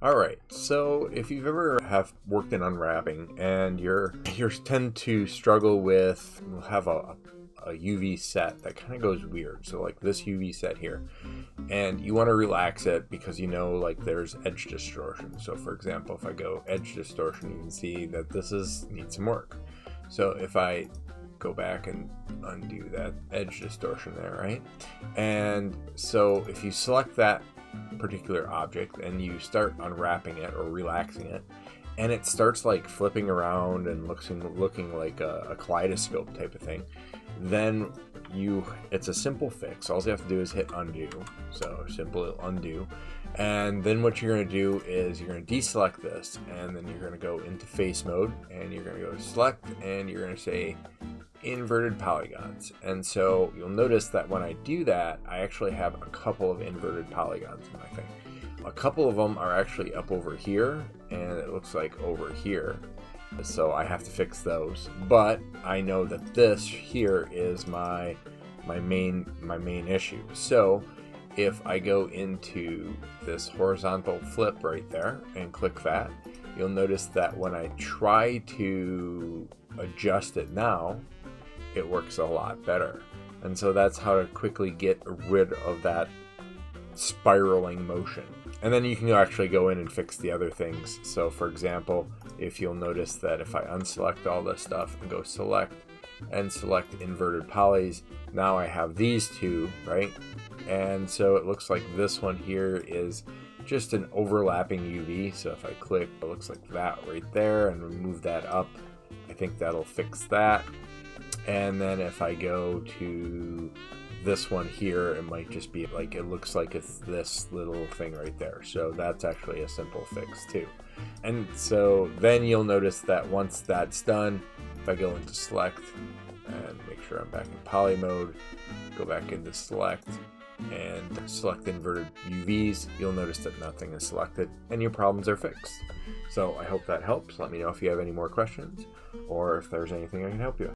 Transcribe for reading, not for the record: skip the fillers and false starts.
Alright, so if you've ever have worked in unwrapping and you tend to struggle with, you'll have a UV set that kind of goes weird. So like this UV set here, and you want to relax it because you know like there's edge distortion. So for example, if I go edge distortion, you can see that this needs some work. So if I go back and undo that edge distortion there, right? And so if you select that particular object and you start unwrapping it or relaxing it, and it starts like flipping around and looking like a kaleidoscope type of thing, then it's a simple fix. All you have to do is hit undo. So simple undo, and then what you're going to do is you're going to deselect this, and then you're going to go into face mode, and you're going to go to select, and you're going to say inverted polygons. And so you'll notice that when I do that, I actually have a couple of inverted polygons in my thing. A couple of them are actually up over here, and it looks like over here. So I have to fix those. But I know that this here is my main issue. So if I go into this horizontal flip right there and click that, you'll notice that when I try to adjust it now, it works a lot better. And so that's how to quickly get rid of that spiraling motion. And then you can actually go in and fix the other things. So for example, if you'll notice that if I unselect all this stuff and go select and select inverted polys, now I have these two, right? And so it looks like this one here is just an overlapping UV. So if I click, it looks like that right there, and we move that up, I think that'll fix that. And then if I go to this one here, it might just be like, it looks like it's this little thing right there. So that's actually a simple fix too. And so then you'll notice that once that's done, if I go into select and make sure I'm back in poly mode, go back into select and select inverted UVs, you'll notice that nothing is selected and your problems are fixed. So I hope that helps. Let me know if you have any more questions or if there's anything I can help you with.